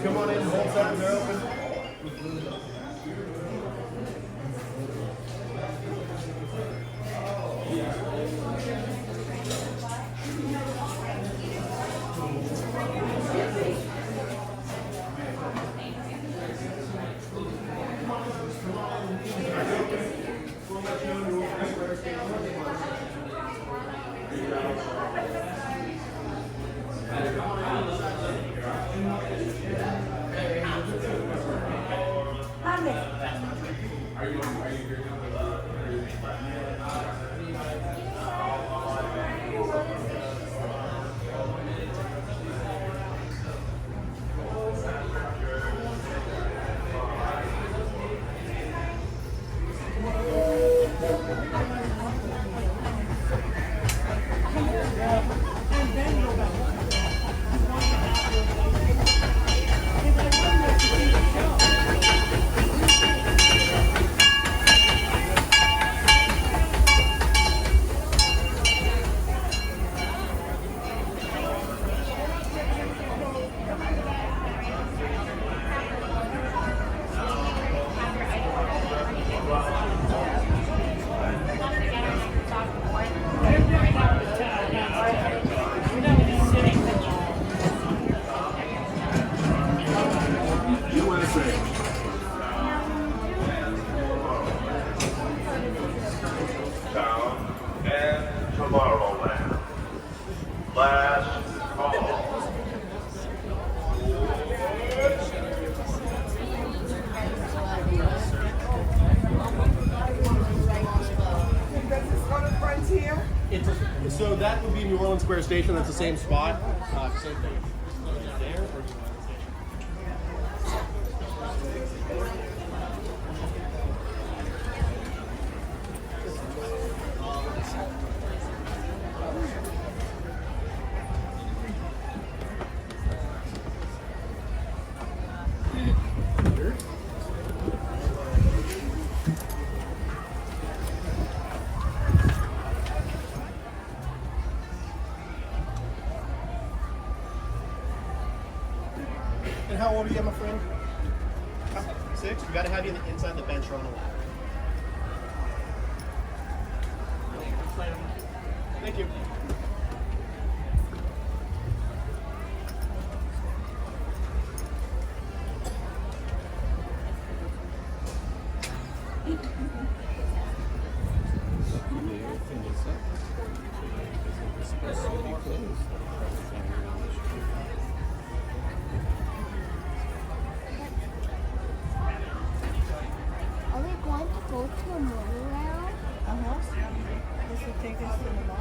Come on in, both sides are open. Toontown and Tomorrowland. Last call. Does this go to Frontier? So that would be New Orleans Square Station. That's the same spot. Same thing. There or do you want to And how old are you, my friend? 6? We got to have you inside the bench or on the ladder. Thank you. Are we going to go to a monorail? This will take us to the mall.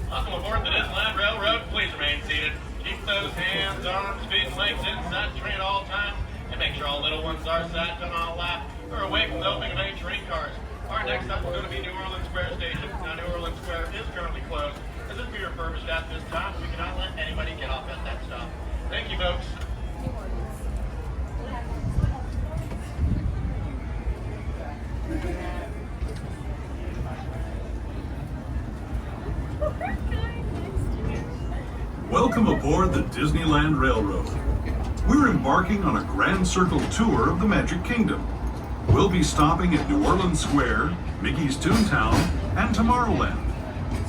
Welcome aboard the Disneyland Railroad. Please remain seated. Keep those hands, arms, feet, and legs inside the train at all times. And make sure all little ones are sat down on a lap or away from the opening of any train cars. Our next stop is going to be New Orleans Square Station. Now, New Orleans Square is currently closed. As it's being refurbished at this time, we cannot let anybody get off at that stop. Thank you, folks. Welcome aboard the Disneyland Railroad. We're embarking on a grand circle tour of the Magic Kingdom. We'll be stopping at New Orleans Square, Mickey's Toontown, and Tomorrowland.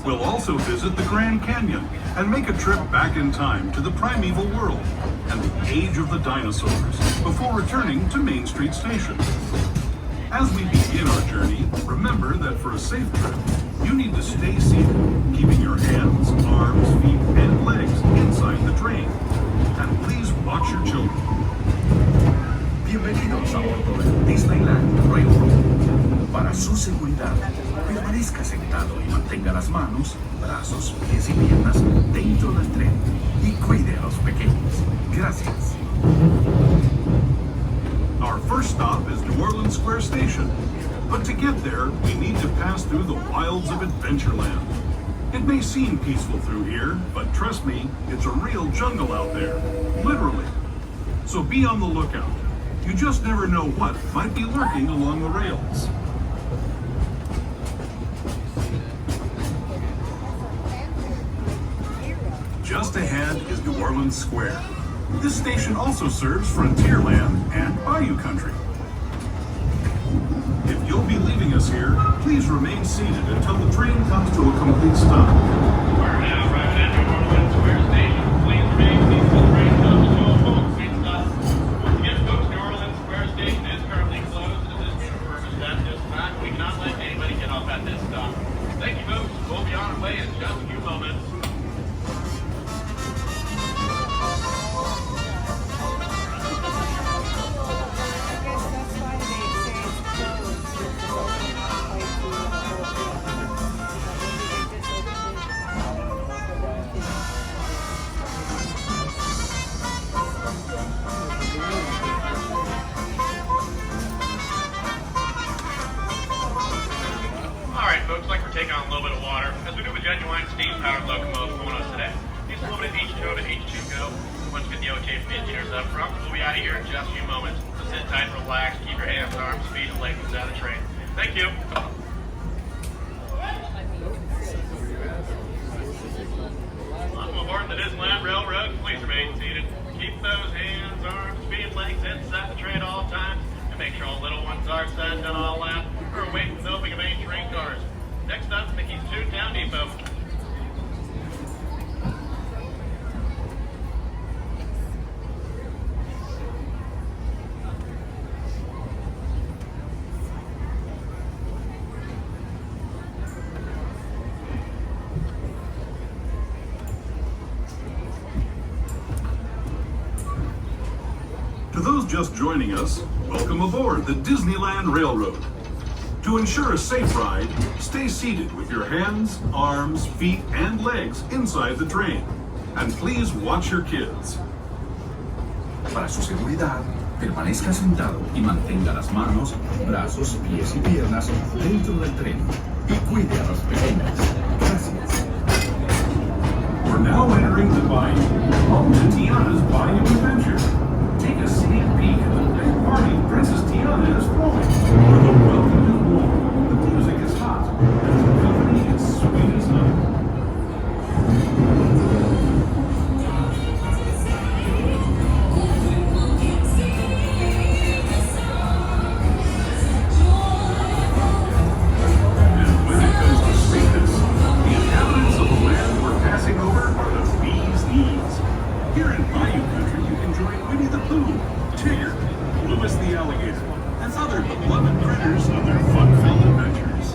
We'll also visit the Grand Canyon and make a trip back in time to the Primeval world and the age of the dinosaurs before returning to Main Street Station. As we begin our journey, remember that for a safe trip, you need to stay seated, keeping your hands, arms, feet, and legs inside the train. And please watch your children. Bienvenidos a bordo del Disneyland Railroad. Para su seguridad, permanezca sentado y mantenga las manos, brazos, pies y piernas dentro del tren y cuide a los pequeños. Gracias. Our first stop is New Orleans Square Station. But to get there, we need to pass through the wilds of Adventureland. It may seem peaceful through here, but trust me, it's a real jungle out there. Literally. So be on the lookout. You just never know what might be lurking along the rails. Just ahead is New Orleans Square. This station also serves Frontierland and Bayou Country. If you'll be leaving us here, please remain seated until the train comes to a complete stop. We're now arriving at New Orleans Square Station. Please remain seated until the train comes to a complete stop. Once again, folks, New Orleans Square Station is currently closed to this purpose at this time. We cannot let anybody get off at this stop. Thank you, folks. We'll be on our way in just a few moments. Folks, like we're taking on a little bit of water, as we do with genuine steam-powered locomotives going on today. These a little bit of H2O to H2Go. Once you get the OK from engineers up front, we'll be out of here in just a few moments. So sit tight, relax, keep your hands, arms, feet, and legs out of the train. Thank you. Welcome aboard the Disneyland Railroad. Please remain seated. Keep those hands, arms, feet, and legs inside the train at all times, and make sure all little ones are sat down all lap or away from the opening of main train cars. Next up, Mickey's Toontown Depot. To those just joining us, welcome aboard the Disneyland Railroad. To ensure a safe ride, stay seated with your hands, arms, feet, and legs inside the train. And please watch your kids. Para su seguridad, permanezca sentado y mantenga las manos, brazos, pies y piernas dentro del tren y cuide a los pequeños. Gracias. We're now entering the Bayou, home to Tiana's Bayou Adventure. Take a sneak peek at the big party Princess Tiana is throwing, where the welcome is warm, the music is hot, and the company is sweet as honey. And when it comes to sweetness, the inhabitants of the land we're passing over are the bee's knees. Here in Bayou Country, you can join Winnie the Pooh, Tigger, Louis the Alligator, and other beloved critters on their fun-filled adventures.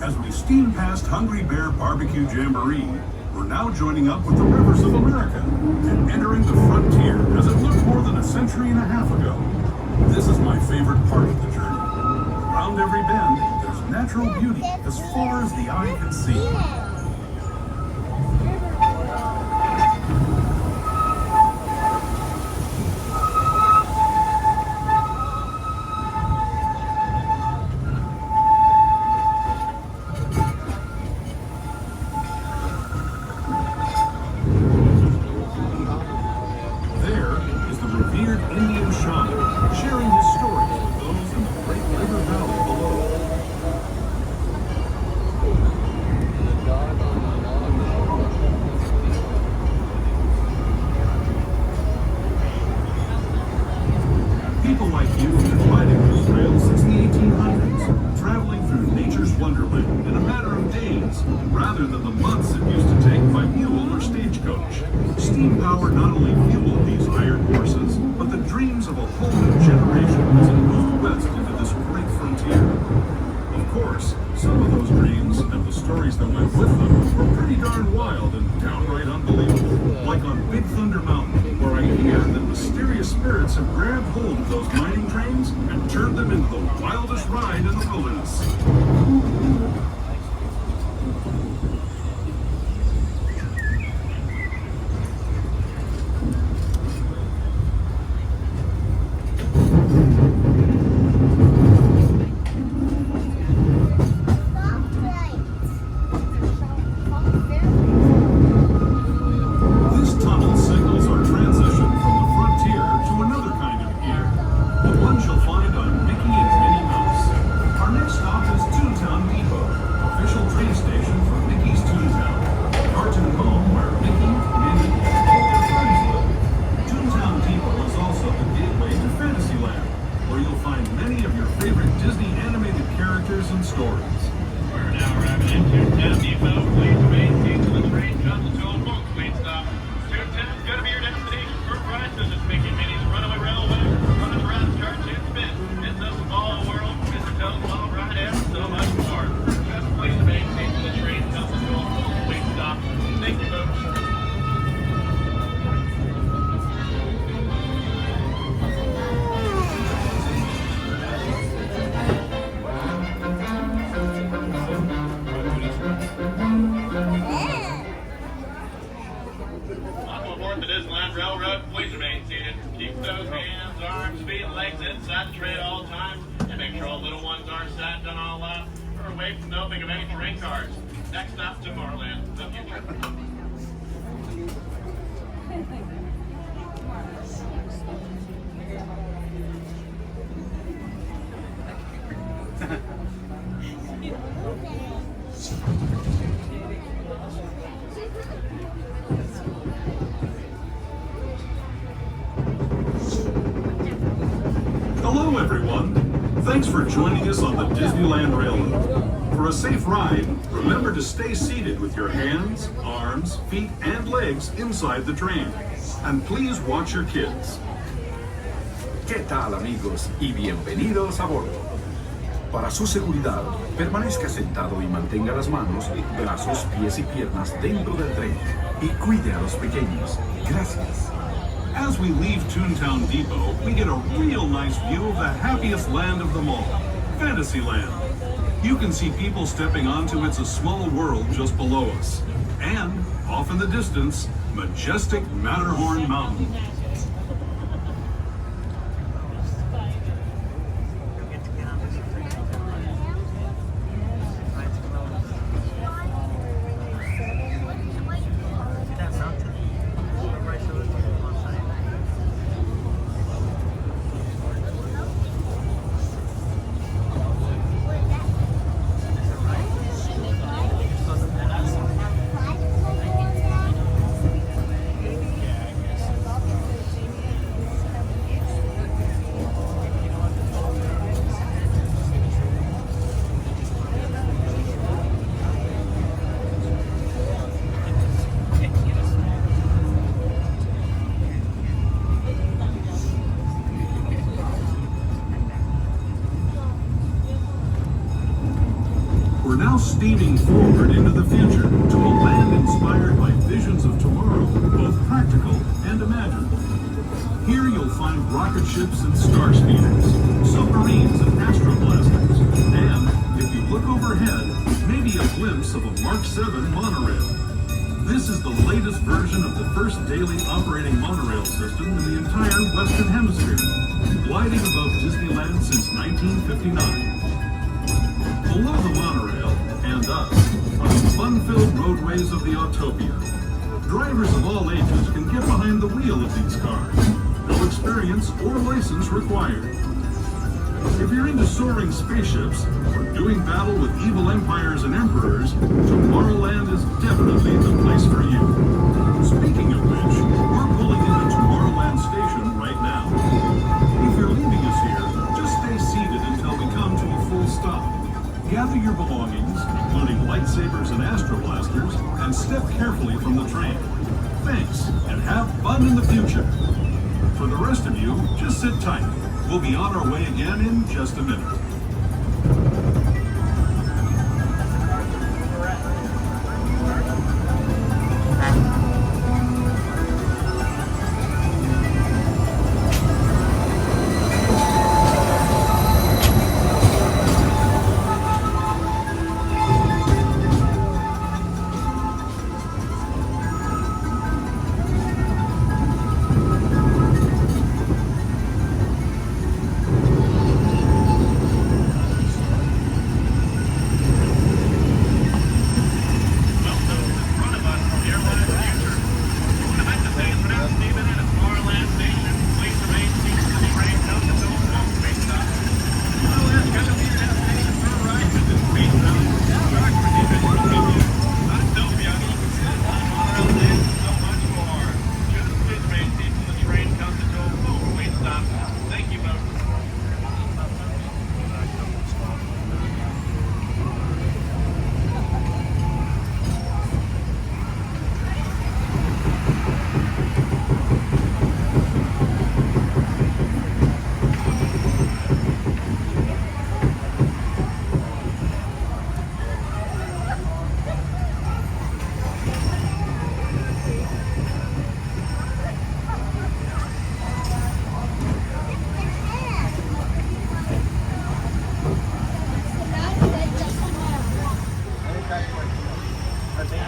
As we steam past Hungry Bear Barbecue Jamboree, we're now joining up with the Rivers of America and entering the frontier as it looked more than a century and a half ago. This is my favorite part of the journey. Around every bend, there's natural beauty as far as the eye can see. rather than the months it used to take by mule or stagecoach. Steam power not only fueled these iron horses, but the dreams of a whole new generation as it moved west into this great frontier. Of course, some of those dreams and the stories that went with them were pretty darn wild and downright unbelievable. Like on Big Thunder Mountain, where I hear that mysterious spirits have grabbed hold of those mining trains and turned them into the wildest ride in the wilderness. Aboard the Disneyland Railroad, please remain seated. Keep those hands, arms, feet, and legs inside the train at all times, and make sure all little ones aren't sat down all lap or away from the opening of any train cars. Next stop, Tomorrowland, the future. Hello, everyone. Thanks for joining us on the Disneyland Railroad. For a safe ride, remember to stay seated with your hands, arms, feet, and legs inside the train. And please watch your kids. ¿Qué tal, amigos? Y bienvenidos a bordo. Para su seguridad, permanezca sentado y mantenga las manos, brazos, pies y piernas dentro del tren. Y cuide a los pequeños. Gracias. As we leave Toontown Depot, we get a real nice view of the happiest land of them all, Fantasyland. You can see people stepping onto It's a Small World just below us. And, off in the distance, majestic Matterhorn Mountain. We're now steaming forward into the future to a land inspired by visions of tomorrow, both practical and imagined. Here you'll find rocket ships and star speeders, submarines and astroblasters, and, if you look overhead, maybe a glimpse of a Mark 7 monorail. This is the latest version of the first daily operating monorail system in the entire Western Hemisphere, gliding above Disneyland since 1959. Below the monorail, and us, are the fun-filled roadways of the Autopia. Drivers of all ages can get behind the wheel of these cars. No experience or license required. If you're into soaring spaceships or doing battle with evil empires and emperors, Tomorrowland is definitely the place for you. Speaking of which, we're pulling into Tomorrowland Station right now. If you're leaving us here, just stay seated until we come to a full stop. Gather your belongings, including lightsabers and astro blasters, and step carefully from the train. Thanks, and have fun in the future. For the rest of you, just sit tight. We'll be on our way again in just a minute.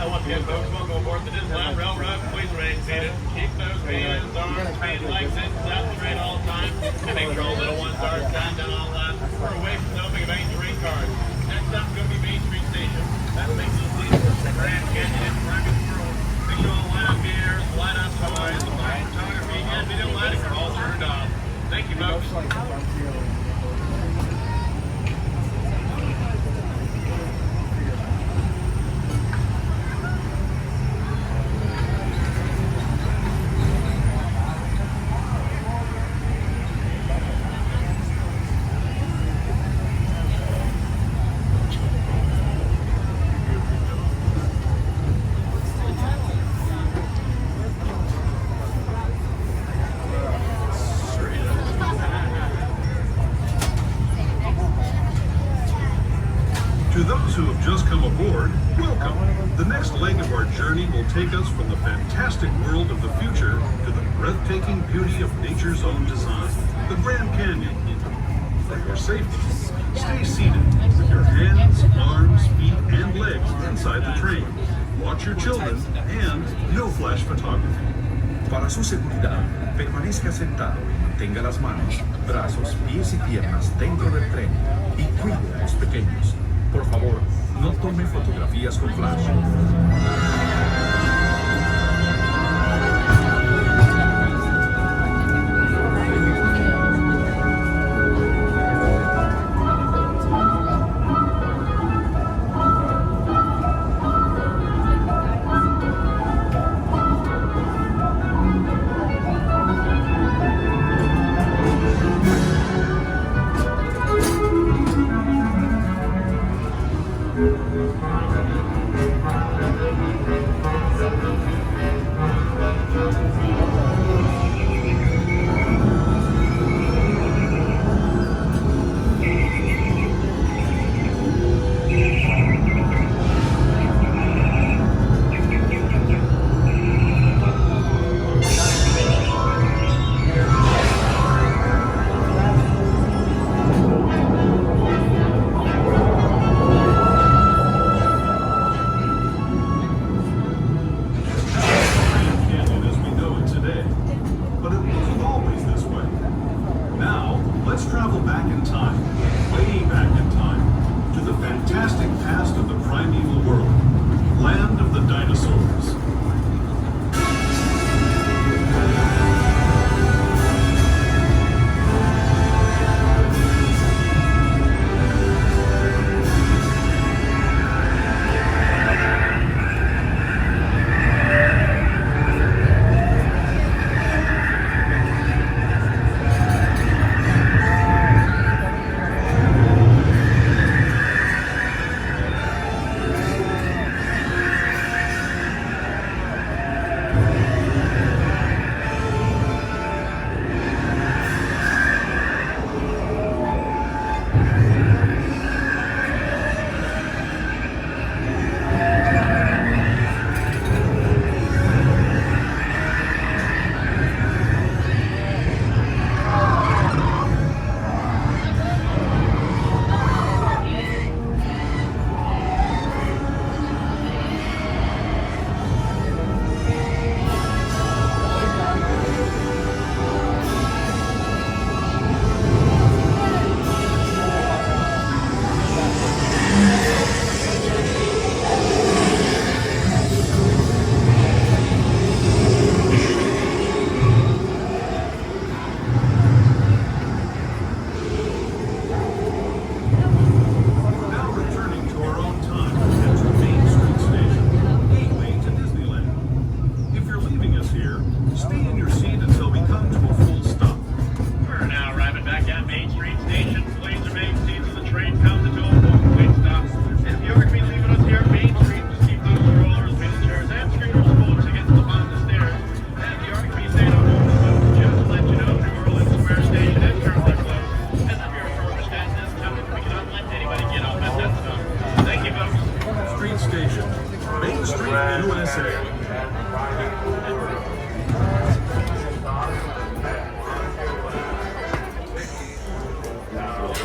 Once again, folks, welcome aboard the Disneyland Railroad. Please remain seated. Keep those hands, arms, feet, legs inside the train all the time. And make sure all little ones are sat down on left or away from the opening of any terrain cars. Next stop is going to be Main Street Station. That makes it easy for Grand Canyon and Primeval World. Make sure all line up gears, line up toys, live photography, and video lighting are all turned off. Thank you, folks. To those who have just come aboard, welcome. The next leg of our journey will take us from the fantastic world of the future to the breathtaking beauty of nature's own design, the Grand Canyon. For your safety, stay seated with your hands, arms, feet, and legs inside the train. Watch your children and no flash photography. Para su seguridad, permanezca sentado y mantenga las manos, brazos, pies y piernas dentro del tren y cuide a los pequeños. Por favor, no tome fotografías con flash.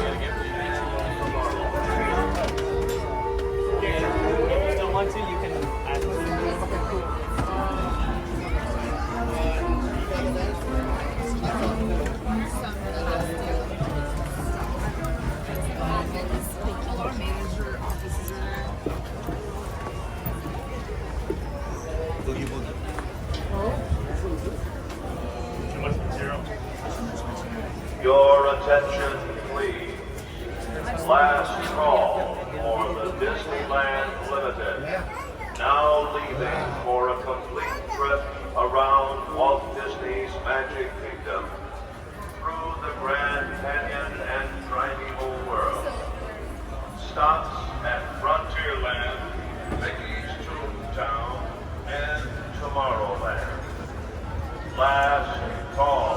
If you don't want to, you can add Your attention, please. Last call for the Disneyland Limited. Now leaving for a complete trip around Walt Disney's Magic Kingdom through the Grand Canyon and Primeval world. Stops at Frontierland, Mickey's Toontown, and Tomorrowland. Last call.